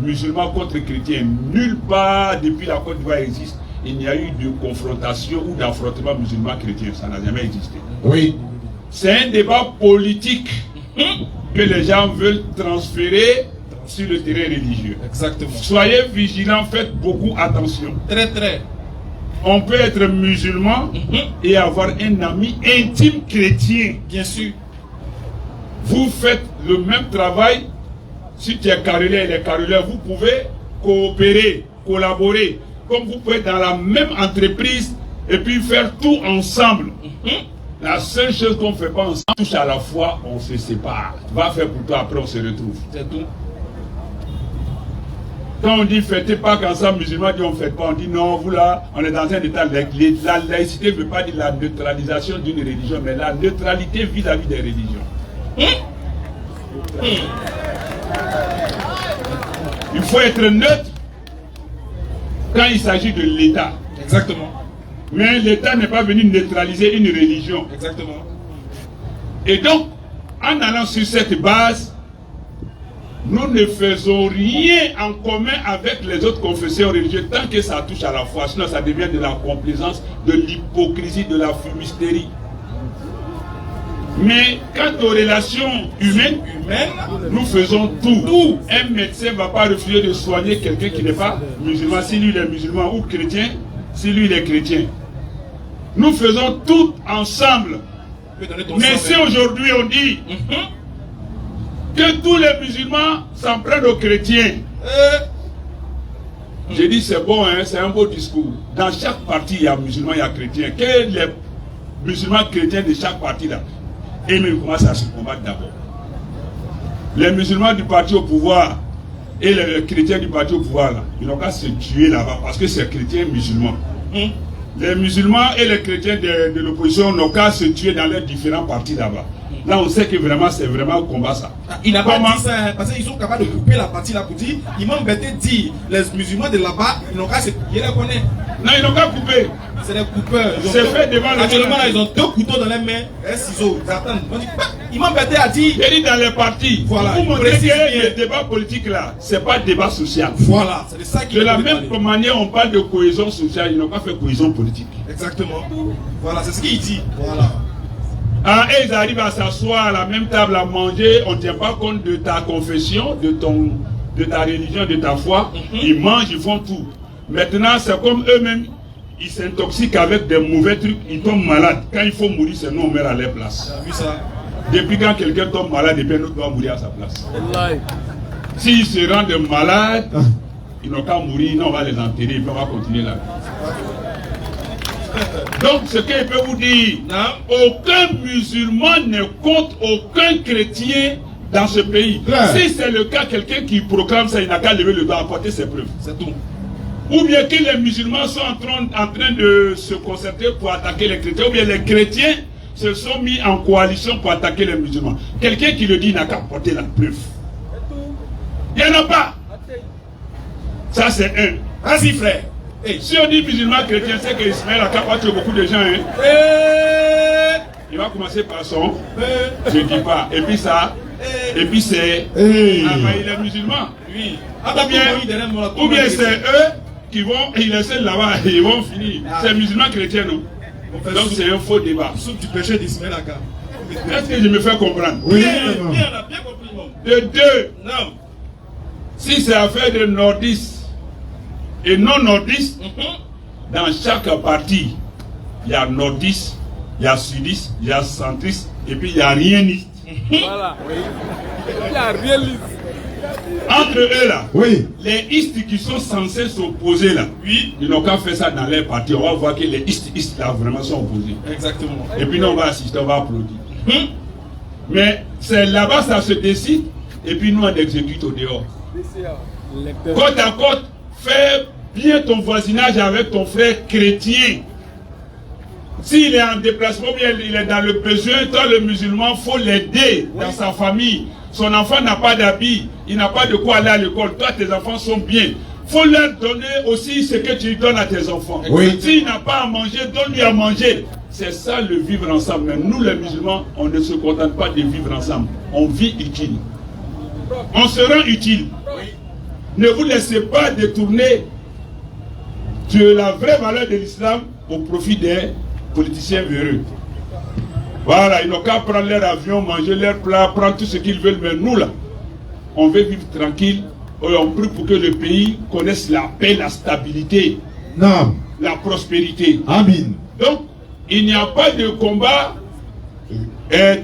musulmans contre chrétiens. Nulle part depuis la Côte d'Ivoire existe, il n'y a eu de confrontation ou d'affrontement musulman-chrétien. Ça n'a jamais existé. Oui. C'est un débat politique que les gens veulent transférer sur le terrain religieux. Exactement. Soyez vigilants, faites beaucoup attention. Très très. On peut être musulman et avoir un ami intime chrétien. Bien sûr. Vous faites le même travail. Si tu es carreleur et les carreleurs, vous pouvez coopérer, collaborer. Comme vous pouvez dans la même entreprise et puis faire tout ensemble. La seule chose qu'on ne fait pas ensemble, touche à la fois, on se sépare. Va faire pour toi, après on se retrouve. C'est tout. Quand on dit fêtez pas ensemble, musulmans disent on ne fête pas, on dit non, vous là, on est dans un état laïque. La laïcité ne veut pas dire la neutralisation d'une religion, mais la neutralité vis-à-vis des religions. Il faut être neutre quand il s'agit de l'État. Exactement. Mais l'État n'est pas venu neutraliser une religion. Exactement. Et donc, en allant sur cette base, nous ne faisons rien en commun avec les autres confessions religieuses tant que ça touche à la foi. Sinon, ça devient de la complaisance, de l'hypocrisie, de la fumisterie. Mais quant aux relations humaines, nous faisons tout. Un médecin ne va pas refuser de soigner quelqu'un qui n'est pas musulman, si lui il est musulman, ou chrétien, si lui il est chrétien. Nous faisons tout ensemble. Mais si aujourd'hui on dit que tous les musulmans s'en prennent aux chrétiens, j'ai dit c'est bon, hein, c'est un beau discours. Dans chaque parti il y a musulmans, il y a chrétiens. Que les musulmans chrétiens de chaque parti là, et même commencent à se combattre d'abord. Les musulmans du parti au pouvoir et les chrétiens du parti au pouvoir là, ils n'ont qu'à se tuer là-bas parce que c'est chrétiens musulmans. Les musulmans et les chrétiens de l'opposition n'ont qu'à se tuer dans leurs différents partis là-bas. Là, on sait que vraiment, c'est vraiment un combat ça. Il n'a pas dit ça, hein, parce qu'ils sont capables de couper la partie là pour dire, ils m'ont embêté de dire, les musulmans de là-bas, ils n'ont qu'à se... Je les connais. Non, ils n'ont qu'à couper. C'est des coupeurs. C'est fait devant le... Actuellement, là, ils ont 2 couteaux dans les mains, un ciseau, ils attendent. Ils m'ont embêté à dire... J'ai dit dans les partis, voilà, vous montrez que le débat politique là, c'est pas débat social. Voilà, c'est de ça qu'il de la même manière, on parle de cohésion sociale, ils n'ont pas fait cohésion politique. Exactement. Voilà, c'est ce qu'il dit. Voilà. Ah, et ils arrivent à s'asseoir à la même table à manger, on ne tient pas compte de ta confession, de ta religion, de ta foi. Ils mangent, ils font tout. Maintenant, c'est comme eux-mêmes, ils s'intoxiquent avec des mauvais trucs, ils tombent malades. Quand il faut mourir, c'est nous, on meurt à leur place. Vu ça. Depuis quand quelqu'un tombe malade, et bien l'autre doit mourir à sa place. S'ils se rendent malades, ils n'ont qu'à mourir, non, on va les enterrer, et puis on va continuer là. Donc, ce que je peux vous dire, aucun musulman ne compte aucun chrétien dans ce pays. Si c'est le cas, quelqu'un qui proclame ça, il n'a qu'à lever le doigt, apporter ses preuves. C'est tout. Ou bien que les musulmans sont en train de se concerter pour attaquer les chrétiens, ou bien les chrétiens se sont mis en coalition pour attaquer les musulmans. Quelqu'un qui le dit n'a qu'à apporter la preuve. Il n'y en a pas. Ça, c'est un. Vas-y, frère. Hey, si on dit musulman chrétien, c'est que Ismaël a capturé beaucoup de gens. Hein? Il va commencer par son. Je ne dis pas. Et puis ça. Et puis c'est. Ah, mais il est musulman. Oui. Ou bien c'est eux qui vont. Ils laissent là-bas et ils vont finir. C'est musulman chrétien, non? Donc c'est un faux débat. Sauf du péché d'Ismaël Aka. Est-ce que je me fais comprendre? Oui. Bien, on a bien compris. De deux. Non. Si c'est affaire de nordistes et non nordistes, dans chaque parti, il y a nordistes, il y a sudistes, il y a centristes, et puis il y a riennistes. Voilà, oui. Il y a riennistes. Entre eux là, oui. Les istes qui sont censés s'opposer là, oui, ils n'ont qu'à faire ça dans leur parti. On va voir que les istes là vraiment sont opposés. Exactement. Et puis nous on va assister, on va applaudir. Mais c'est là-bas ça se décide, et puis nous on exécute au dehors. Côte à côte, fais bien ton voisinage avec ton frère chrétien. S'il est en déplacement, bien il est dans le besoin, toi le musulman, il faut l'aider dans sa famille. Son enfant n'a pas d'habit, il n'a pas de quoi aller à l'école. Toi, tes enfants sont bien. Il faut leur donner aussi ce que tu donnes à tes enfants. Oui. S'il n'a pas à manger, donne-lui à manger. C'est ça le vivre ensemble. Mais nous, les musulmans, on ne se contente pas de vivre ensemble. On vit utile. On se rend utile. Oui. ne vous laissez pas détourner de la vraie valeur de l'islam au profit des politiciens véreux. Voilà, ils n'ont qu'à prendre leur avion, manger leur plat, prendre tout ce qu'ils veulent, mais nous là, on veut vivre tranquille, et on prie pour que le pays connaisse la paix, la stabilité, la prospérité. Amen. Donc, il n'y a pas de combat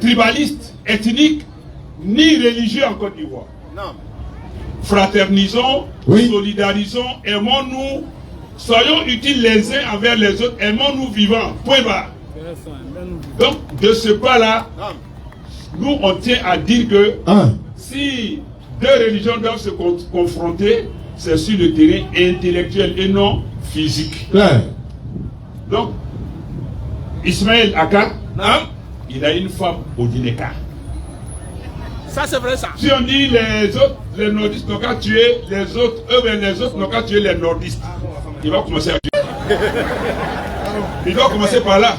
tribaliste, ethnique, ni religieux en Côte d'Ivoire. Fraternisons, solidarisons, aimons-nous, soyons utiles les uns envers les autres, aimons-nous vivants. Point barre. Donc, de ce pas-là, nous, on tient à dire que si deux religions doivent se confronter, c'est sur le terrain intellectuel et non physique. Donc, Ismaël Aka, il a une femme au Dineka. Ça, c'est vrai, ça. Si on dit les autres, les nordistes n'ont qu'à tuer les autres, les autres n'ont qu'à tuer les nordistes. Il va commencer à tuer. Il doit commencer par là.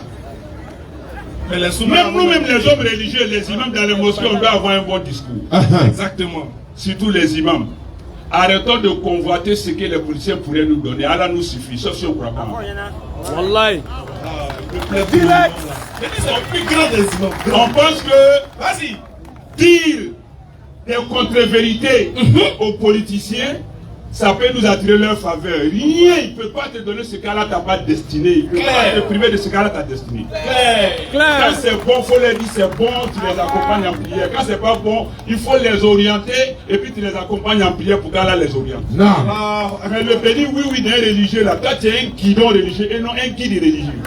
Mais les même nous-mêmes, les hommes religieux, les imams dans les mosquées, on doit avoir un bon discours. Exactement. Surtout les imams. Arrêtons de convoiter ce que les policiers pourraient nous donner. Allah nous suffit, sauf si on ne croit pas. Wallahi. Direct. C'est le plus grand des imams. On pense que, vas-y, dire des contre-vérités aux politiciens, ça peut nous attirer leur faveur. Rien, il ne peut pas te donner ce qu'Allah t'a pas destiné. Il ne peut pas te priver de ce qu'Allah t'a destiné. Quand c'est bon, il faut leur dire c'est bon, tu les accompagnes en prière. Quand c'est pas bon, il faut les orienter et puis tu les accompagnes en prière pour qu'Allah les oriente. Non. Mais le pays, oui, d'un religieux là, toi tu es un guidon religieux et non un guide religieux.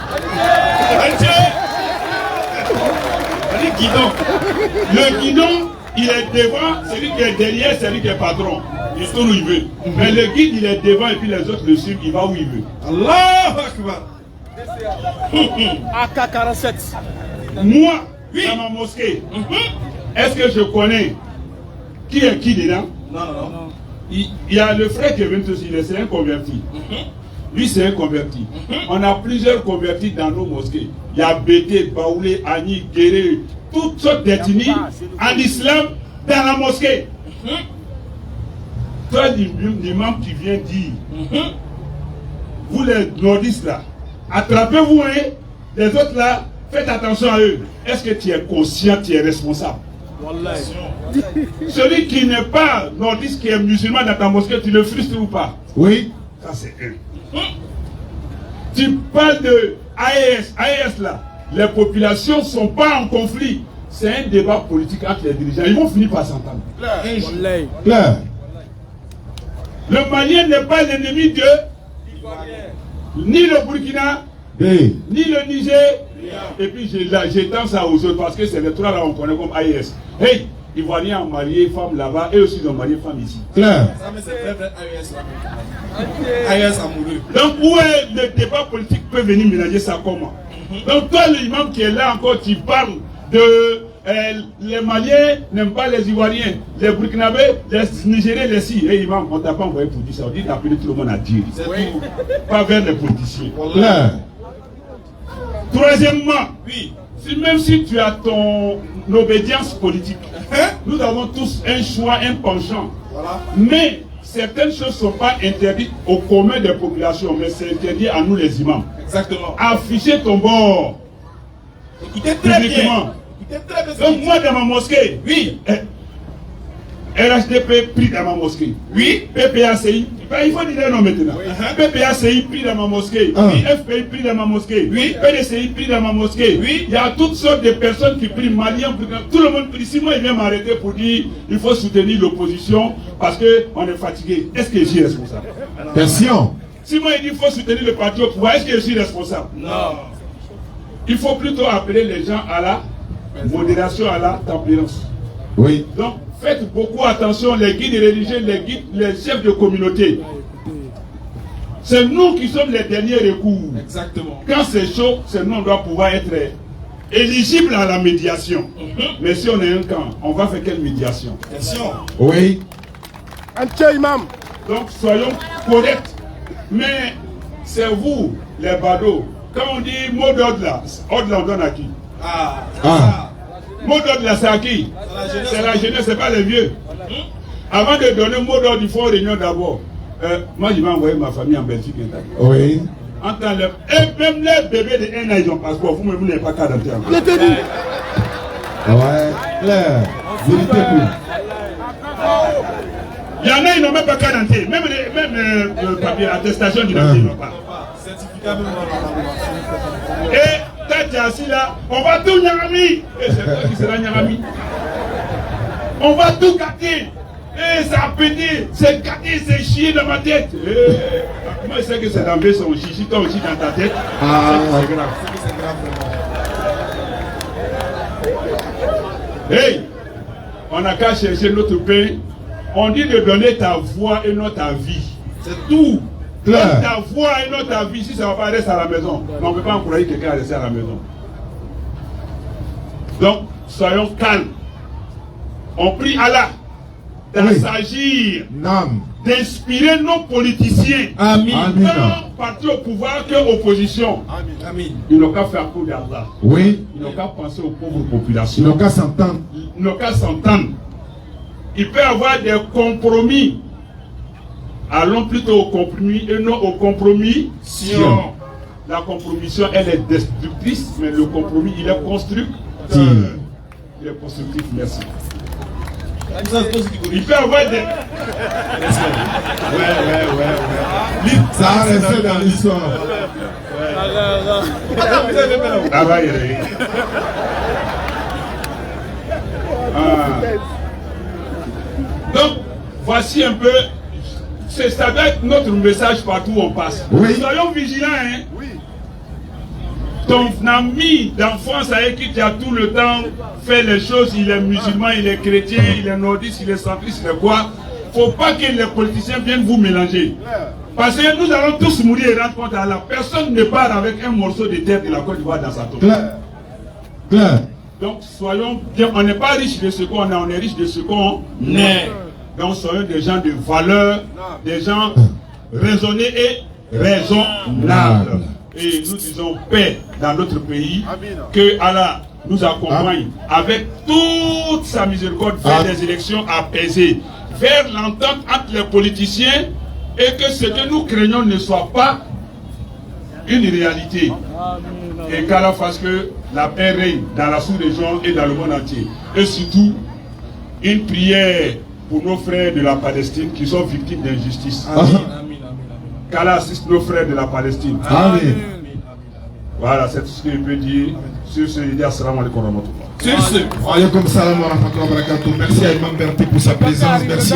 Le guidon, il est devant, celui qui est derrière, celui qui est patron. Il tourne où il veut. Mais le guide, il est devant et puis les autres le suivent, il va où il veut. Allah Akbar. AK-47. Moi, dans ma mosquée, est-ce que je connais qui est qui dedans? Non. Il y a le frère qui est venu aussi, c'est un converti. Lui, c'est un converti. On a plusieurs convertis dans nos mosquées. Il y a Bété, Baoulé, Ani, Guéré, toutes sortes d'ethnies en islam dans la mosquée. Toi, l'imam qui vient dire, vous les nordistes là, attrapez-vous, hein, les autres là, faites attention à eux. Est-ce que tu es conscient, tu es responsable? Celui qui n'est pas nordiste, qui est musulman dans ta mosquée, tu le frustres ou pas? Oui. Ça c'est eux. Tu parles de AES. AES là, les populations ne sont pas en conflit. C'est un débat politique entre les dirigeants. Ils vont finir par s'entendre. Claire. Le Malien n'est pas l'ennemi de ni le Burkina, ni le Niger. Et puis j'étends ça aux autres parce que c'est les trois là qu'on connaît comme AES. Hey, Ivoiriens ont marié femme là-bas et aussi ils ont marié femme ici. Claire. Ça, mais c'est vrai, AES amoureux. Donc où est le débat politique peut venir mélanger ça comment? Donc toi l'imam qui est là encore, tu parles de les Maliens n'aiment pas les Ivoiriens, les Burkinabés, les Nigériens, les si. Et imam, on t'a pas envoyé pour dire ça, on dit d'appeler tout le monde à dire. C'est tout. Pas vers les politiciens. Claire. Troisièmement, même si tu as ton obédience politique, nous avons tous un choix, un penchant. Mais certaines choses ne sont pas interdites au commun des populations, mais c'est interdit à nous les imams. Exactement. Afficher ton bord. Écoutez très bien. Donc moi dans ma mosquée, RHDP pris dans ma mosquée. PPACI, il faut dire non maintenant. PPACI pris dans ma mosquée. FPI pris dans ma mosquée. PDCI pris dans ma mosquée. Il y a toutes sortes de personnes qui prient, Maliens, tout le monde prie. Si moi il vient m'arrêter pour dire il faut soutenir l'opposition parce qu'on est fatigué, est-ce que je suis responsable? Question. Si moi il dit il faut soutenir le parti au pouvoir, est-ce que je suis responsable? Non. Il faut plutôt appeler les gens à la modération, à la tempérance. Oui. Donc, faites beaucoup attention, les guides religieux, les chefs de communauté. C'est nous qui sommes les derniers recours. Exactement. Quand c'est chaud, c'est nous, on doit pouvoir être éligible à la médiation. Mais si on est un camp, on va faire quelle médiation? Question. Oui. Un tchè imam. Donc, soyons corrects. Mais c'est vous, les badauds. Quand on dit mot d'ordre là, on donne à qui? Mot d'ordre là, c'est à qui? C'est la jeunesse, c'est pas les vieux. Avant de donner le mot d'ordre, il faut réunion d'abord. Moi, je vais envoyer ma famille en Belgique. Oui. Et même les bébés de 1 an, ils ont passeport. Vous n'avez pas carte d'identité. Ouais, clair. Vérité pour. Il y en a, ils n'ont même pas carte d'identité. Même le papier, attestation d'identité, ils n'ont pas. Certificat même. Et quand tu es assis là, on va tout Nyarami. Et c'est quoi qui sera Nyarami? On va tout gâter. Et ça a pété, c'est gâté, c'est chier dans ma tête. Moi je sais que c'est d'enlever son chichi, toi aussi dans ta tête. C'est grave. Hey, on n'a qu'à chercher notre pain. On dit de donner ta voix et non ta vie. C'est tout. Donne ta voix et non ta vie. Si ça ne va pas rester à la maison. Mais on ne peut pas encourager quelqu'un à rester à la maison. Donc, soyons calmes. On prie Allah s'agir d'inspirer nos politiciens. Amen. Tant partis au pouvoir que opposition. Amen. Ils n'ont qu'à faire coup d'Allah. Oui. Ils n'ont qu'à penser aux pauvres populations. Ils n'ont qu'à s'entendre. Ils n'ont qu'à s'entendre. Il peut y avoir des compromis. Allons plutôt au compromis et non au compromis. La compromission, elle est destructrice, mais le compromis, il est constructif. Il est constructif, merci. Il peut y avoir des... Ouais. Ça a resté dans l'histoire. Donc, voici un peu, ça doit être notre message partout où on passe. Oui. Soyons vigilants, hein. Oui. Ton ami d'enfance avec qui tu as tout le temps fait les choses, il est musulman, il est chrétien, il est nordiste, il est centriste, il est quoi. Faut pas que les politiciens viennent vous mélanger. Parce que nous allons tous mourir et rendre compte à Allah. Personne ne part avec un morceau de terre de la Côte d'Ivoire dans sa tombe. Claire. Donc soyons bien, on n'est pas riche de ce qu'on a, on est riche de ce qu'on est. Donc soyons des gens de valeur, des gens raisonnés et raisonnables. Et nous disons paix dans notre pays, que Allah nous accompagne avec toute sa miséricorde vers des élections apaisées, vers l'entente entre les politiciens et que ce que nous craignons ne soit pas une réalité. Et qu'Allah fasse que la paix règne dans la sous-région et dans le monde entier. Et surtout, une prière pour nos frères de la Palestine qui sont victimes d'injustice. Qu'Allah assiste nos frères de la Palestine. Amen. Voilà, c'est tout ce que je peux dire. Sur ce, il dit assalamu alaikum wa rahmatullah. Sur ce, Alaykoum salam wa rahmatullahi wa barakatuh. Merci à Imam Berti pour sa présence. Merci.